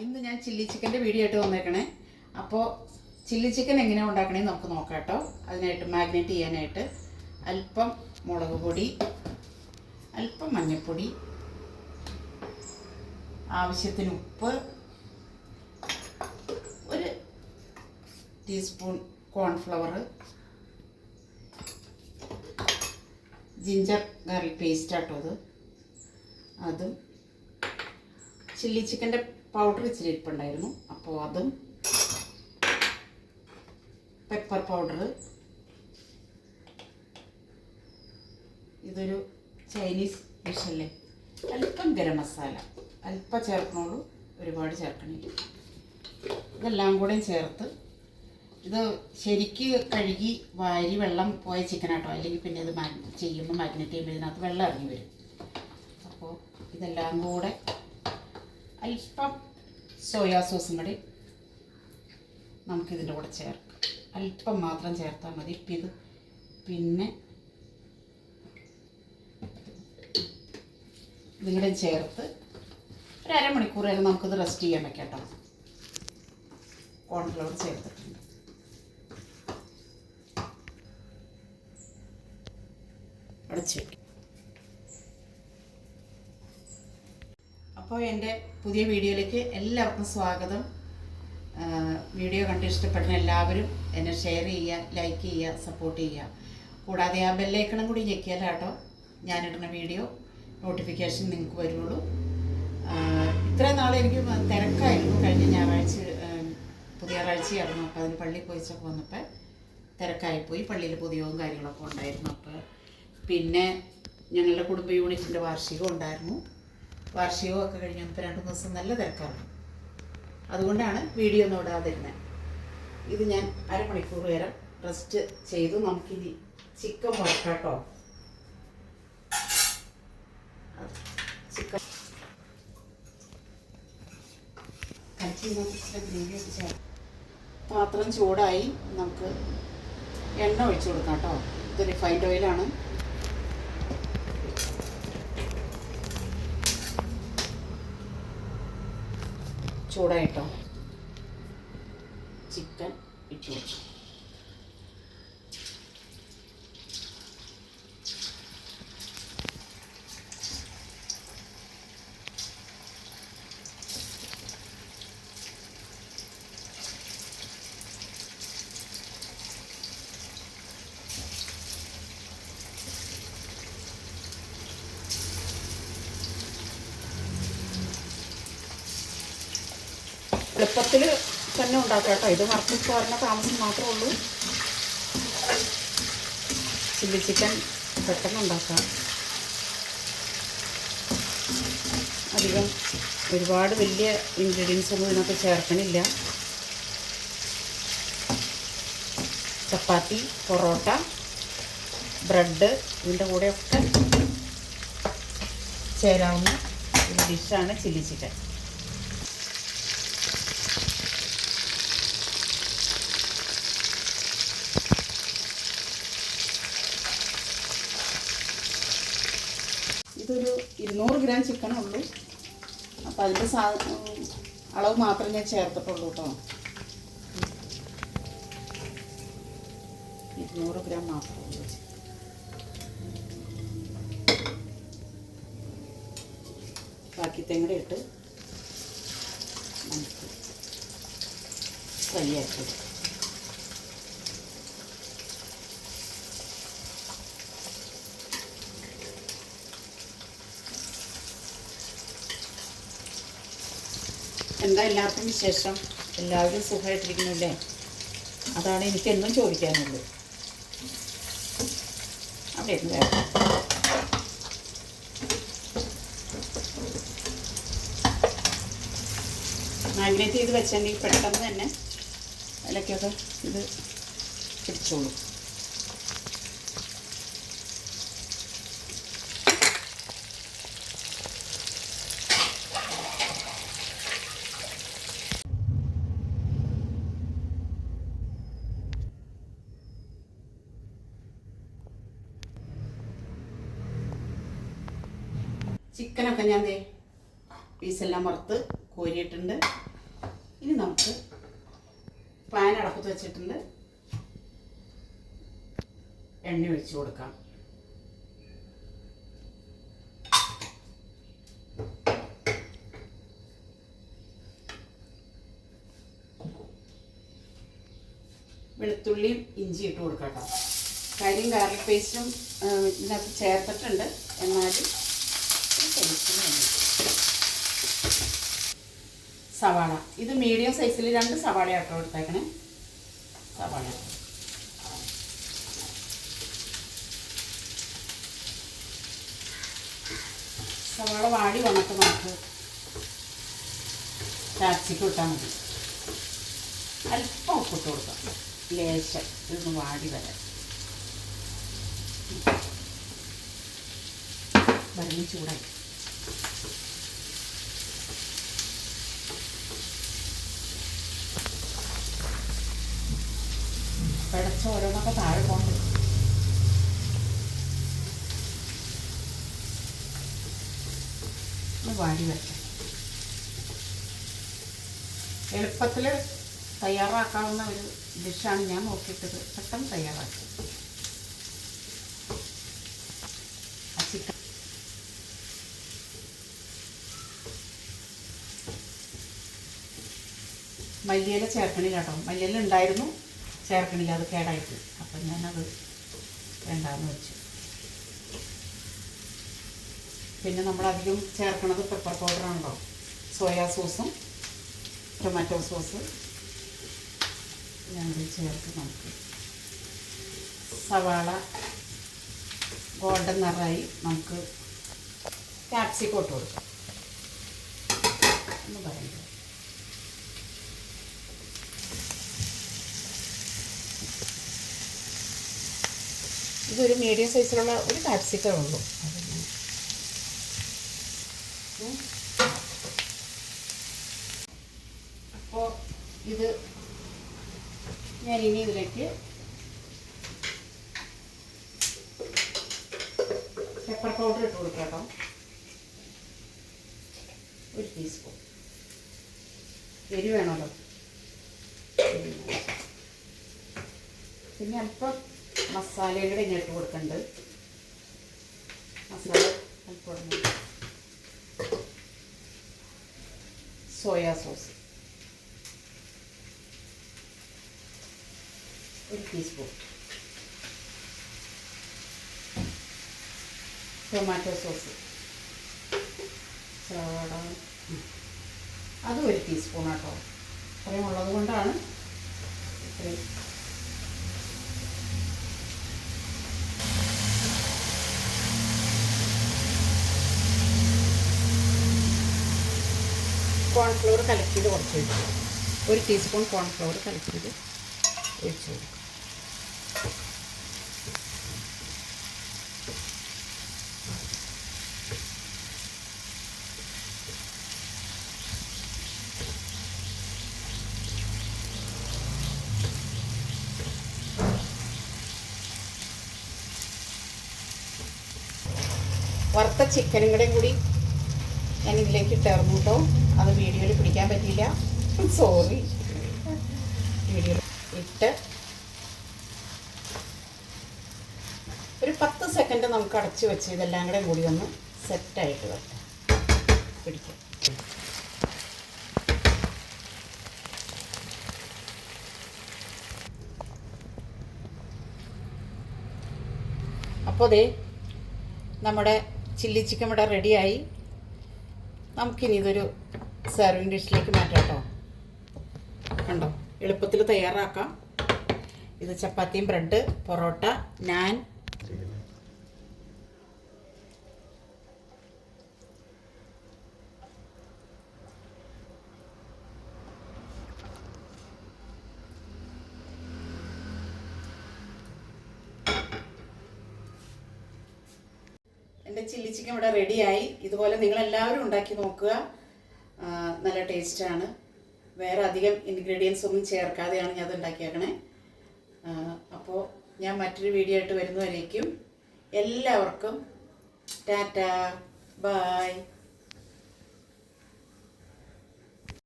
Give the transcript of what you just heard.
ഇന്ന് ഞാൻ ചില്ലി ചിക്കൻ്റെ വീഡിയോ ആയിട്ട് വന്നേക്കണേ. അപ്പോൾ ചില്ലി ചിക്കൻ എങ്ങനെയാണ് ഉണ്ടാക്കണേന്ന് നമുക്ക് നോക്കാം കേട്ടോ. അതിനായിട്ട് മാഗ്നേറ്റ് ചെയ്യാനായിട്ട് അല്പം മുളക് പൊടി, അല്പം മഞ്ഞൾപ്പൊടി, ആവശ്യത്തിന് ഉപ്പ്, ഒരു teaspoon cornflour, ginger garlic paste ആട്ടോ അതും ചില്ലി ചിക്കൻ്റെ പൗഡർ ഇച്ചിരി ഇരിപ്പുണ്ടായിരുന്നു, അപ്പോൾ അതും, പെപ്പർ പൗഡർ, ഇതൊരു ചൈനീസ് ഡിഷല്ലേ, അല്പം ഗരം മസാല അല്പം ചേർക്കണുള്ളൂ, ഒരുപാട് ചേർക്കണില്ല. ഇതെല്ലാം കൂടെ ചേർത്ത് ഇത് ശരിക്ക് കഴുകി വാരി വെള്ളം പോയ ചിക്കനാട്ടോ, അല്ലെങ്കിൽ പിന്നെ ഇത് ചെയ്യുമ്പോൾ മാഗ്നേറ്റ് ചെയ്യുമ്പോൾ ഇതിനകത്ത് വെള്ളം ഇറങ്ങി വരും. അപ്പോൾ ഇതെല്ലാം കൂടെ അല്പം സോയാ സോസും കൂടി നമുക്കിതിൻ്റെ കൂടെ ചേർക്കാം. അല്പം മാത്രം ചേർത്താൽ മതി. പിന്നെ ഇതിവിടെ ചേർത്ത് ഒരു അരമണിക്കൂർ വരെ നമുക്കിത് റെസ്റ്റ് ചെയ്യാൻ വെക്കാം കേട്ടോ. കോൺഫ്ലവർ ചേർത്തിട്ടുണ്ട്. അടച്ചു വയ്ക്കും. അപ്പോൾ എൻ്റെ പുതിയ വീഡിയോയിലേക്ക് എല്ലാവർക്കും സ്വാഗതം. വീഡിയോ കണ്ട് ഇഷ്ടപ്പെടുന്ന എല്ലാവരും എന്നെ ഷെയർ ചെയ്യുക, ലൈക്ക് ചെയ്യുക, സപ്പോർട്ട് ചെയ്യുക. കൂടാതെ ആ ബെല്ലൈക്കണം കൂടി ഞെക്കിയാൽ കേട്ടോ ഞാനിടുന്ന വീഡിയോ നോട്ടിഫിക്കേഷൻ നിങ്ങൾക്ക് വരുള്ളൂ. ഇത്രയും നാളെ എനിക്ക് തിരക്കായിരുന്നു. കഴിഞ്ഞ ഞായറാഴ്ച പുതിയ ഞായറാഴ്ചയായിരുന്നു. അപ്പോൾ അതിന് പള്ളിയിൽ പോയിച്ചപ്പോൾ വന്നപ്പോൾ തിരക്കായിപ്പോയി. പള്ളിയിൽ പൊതുയോഗവും കാര്യങ്ങളൊക്കെ ഉണ്ടായിരുന്നു. അപ്പോൾ പിന്നെ ഞങ്ങളുടെ കുടുംബ യൂണിറ്റിൻ്റെ വാർഷികം ഉണ്ടായിരുന്നു. വാർഷികമൊക്കെ കഴിഞ്ഞ് വന്നപ്പോൾ 2 ദിവസം നല്ല തിരക്കാണ്. അതുകൊണ്ടാണ് വീഡിയോ ഒന്നും ഇടാതിരുന്നത്. ഇത് ഞാൻ അരമണിക്കൂർ നേരം റെസ്റ്റ് ചെയ്തു. നമുക്കിനി ചിക്കൻ വറക്കാട്ടോ. ചിക്കൻ ഗ്രേവി ഒക്കെ ചേർത്ത് പാത്രം ചൂടായി. നമുക്ക് എണ്ണ ഒഴിച്ചു കൊടുക്കാം കേട്ടോ. ഇത് റിഫൈൻഡ് ഓയിലാണ്. ചൂടായിട്ടോ. ചിക്കൻ ഇട്ടു കൊടുക്കും. എളുപ്പത്തിൽ തന്നെ ഉണ്ടാക്കാം കേട്ടോ. ഇത് വറുത്ത് പറഞ്ഞ താമസം മാത്രമേ ഉള്ളൂ. ചില്ലി ചിക്കൻ പെട്ടെന്ന് ഉണ്ടാക്കാം. അധികം ഒരുപാട് വലിയ ഇൻഗ്രീഡിയൻസ് ഒന്നും ഇതിനകത്ത് ചേർക്കണില്ല. ചപ്പാത്തി, പൊറോട്ട, ബ്രെഡ് ഇതിൻ്റെ കൂടെയൊക്കെ ചേരാവുന്ന ഒരു ഡിഷാണ് ചില്ലി ചിക്കൻ. ഇതൊരു 200 ഗ്രാം ചിക്കനേ ഉള്ളൂ. അപ്പോൾ അതിൻ്റെ അളവ് മാത്രമേ ഞാൻ ചേർത്തിട്ടുള്ളൂ കേട്ടോ. 200 ഗ്രാം മാത്രമേ ഉള്ളൂ. ബാക്കി തെങ്ങട ഇട്ട് നമുക്ക് ഫ്രൈ ആക്കി. എന്താ എല്ലാവർക്കും വിശേഷം? എല്ലാവരും സുഖമായിട്ടിരിക്കുന്നില്ലേ? അതാണ് എനിക്കെന്നും ചോദിക്കാനുള്ളത്. അവിടെ ഇരുന്ന് മാഗ്നേറ്റ് ചെയ്ത് വെച്ചെങ്കിൽ പെട്ടെന്ന് തന്നെ അതിലേക്കൊക്കെ ഇത് പിടിച്ചോളൂ. ചിക്കനൊക്കെ ഞാൻ പീസെല്ലാം വറുത്ത് കോരിയിട്ടുണ്ട്. ഇനി നമുക്ക് പാൻ അടപ്പത്ത് വെച്ചിട്ടുണ്ട്. എണ്ണ ഒഴിച്ച് കൊടുക്കാം. വെളുത്തുള്ളിയും ഇഞ്ചി ഇട്ട് കൊടുക്കാം കേട്ടോ. കാര്യം ഗാർലിക് പേസ്റ്റും ഇതിനകത്ത് ചേർത്തിട്ടുണ്ട്, എന്നാലും ടേസ്റ്റിന് വേണ്ടി. സവാള, ഇത് മീഡിയം സൈസിൽ 2 സവാള ആട്ടോ എടുത്തേക്കണേ. സവാള സവാള വാടി വന്നിട്ട് നമുക്ക് ക്യാപ്സിക്കം ഇട്ടാൽ മതി. അല്പം ഉപ്പിട്ട് കൊടുക്കാം, ലേശം ഇതൊന്ന് വാടി വരാം. വെള്ളം ചൂടായി. പിടച്ച ഓരോന്നൊക്കെ താഴെ പോകണ്ട. വാടി വരട്ടെ. എളുപ്പത്തിൽ തയ്യാറാക്കാവുന്ന ഒരു ഡിഷാണ് ഞാൻ നോക്കിയിട്ടത്. പെട്ടെന്ന് തയ്യാറാക്കി. ചിക്കൻ മല്ലിയില ചേർക്കണില്ല കേട്ടോ. മല്ലിയില ഉണ്ടായിരുന്നു, ചേർക്കണില്ല, അത് കേടായിട്ട്. അപ്പം ഞാനത് വേണ്ടാന്ന് വെച്ചു. പിന്നെ നമ്മളധികം ചേർക്കണത് പെപ്പർ പൗഡറാണല്ലോ. സോയാ സോസും ടൊമാറ്റോ സോസ് ഞങ്ങൾ ചേർത്ത് നമുക്ക് സവാള ഗോൾഡൻ നിറമായി നമുക്ക് ക്യാപ്സിക്കം ഇട്ട് കൊടുക്കാം എന്ന് പറയുന്നത്. ഇതൊരു മീഡിയം സൈസിലുള്ള ഒരു ക്യാപ്സിക്കമേ ഉള്ളൂ. അപ്പോൾ ഇത് ഞാനിനി ഇതിലേക്ക് പെപ്പർ പൗഡർ ഇട്ട് കൊടുക്കാം കേട്ടോ. 1 ടീസ്പൂൺ. എരി വേണമല്ലോ. പിന്നെ അല്പം മസാലയും കൂടെ ഇങ്ങനെ ഇട്ട് കൊടുക്കുന്നുണ്ട്. മസാല അല്പം soya sauce 1 teaspoon. Tomato sauce അത് 1 ടീസ്പൂൺ കേട്ടോ. ഇത്രയും ഉള്ളത് കൊണ്ടാണ് ഇത്രയും. കോൺഫ്ലവർ കലക്കിയത് കുറച്ച് ഒഴിച്ചു. 1 ടീസ്പൂൺ കോൺഫ്ലവർ കലക്കിയത് ഒഴിച്ചു കൊടുക്കും. വറുത്ത ചിക്കനും കൂടി ഞാൻ ഇതിലേക്ക് ഇട്ടായിരുന്നു കേട്ടോ. അത് വീഡിയോയിൽ പിടിക്കാൻ പറ്റിയില്ല, സോറി. വീഡിയോയിൽ ഇട്ട് ഒരു 10 സെക്കൻഡ് നമുക്ക് അടച്ച് വെച്ച് ഇതെല്ലാം കൂടി ഒന്ന് സെറ്റായിട്ട് വെക്കാം, പിടിക്കാം. അപ്പോൾ ദേ നമ്മുടെ ചില്ലി ചിക്കൻ ഇവിടെ റെഡിയായി. നമുക്കിനി ഇതൊരു സെർവിങ് ഡിഷിലേക്ക് മാറ്റാം കേട്ടോ. കണ്ടോ, എളുപ്പത്തിൽ തയ്യാറാക്കാം. ഇത് ചപ്പാത്തിയും ബ്രെഡ്, പൊറോട്ട, നാൻ, എൻ്റെ ചില്ലി ചിക്കൻ ഇവിടെ റെഡിയായി. ഇതുപോലെ നിങ്ങളെല്ലാവരും ഉണ്ടാക്കി നോക്കുക. നല്ല ടേസ്റ്റാണ്. വേറെ അധികം ഇൻഗ്രീഡിയൻസ് ഒന്നും ചേർക്കാതെയാണ് ഞാൻ അത് ഉണ്ടാക്കിയേക്കണേ. അപ്പോൾ ഞാൻ മറ്റൊരു വീഡിയോ ആയിട്ട് വരുന്നവരേക്കും എല്ലാവർക്കും ടാറ്റാ, ബൈ.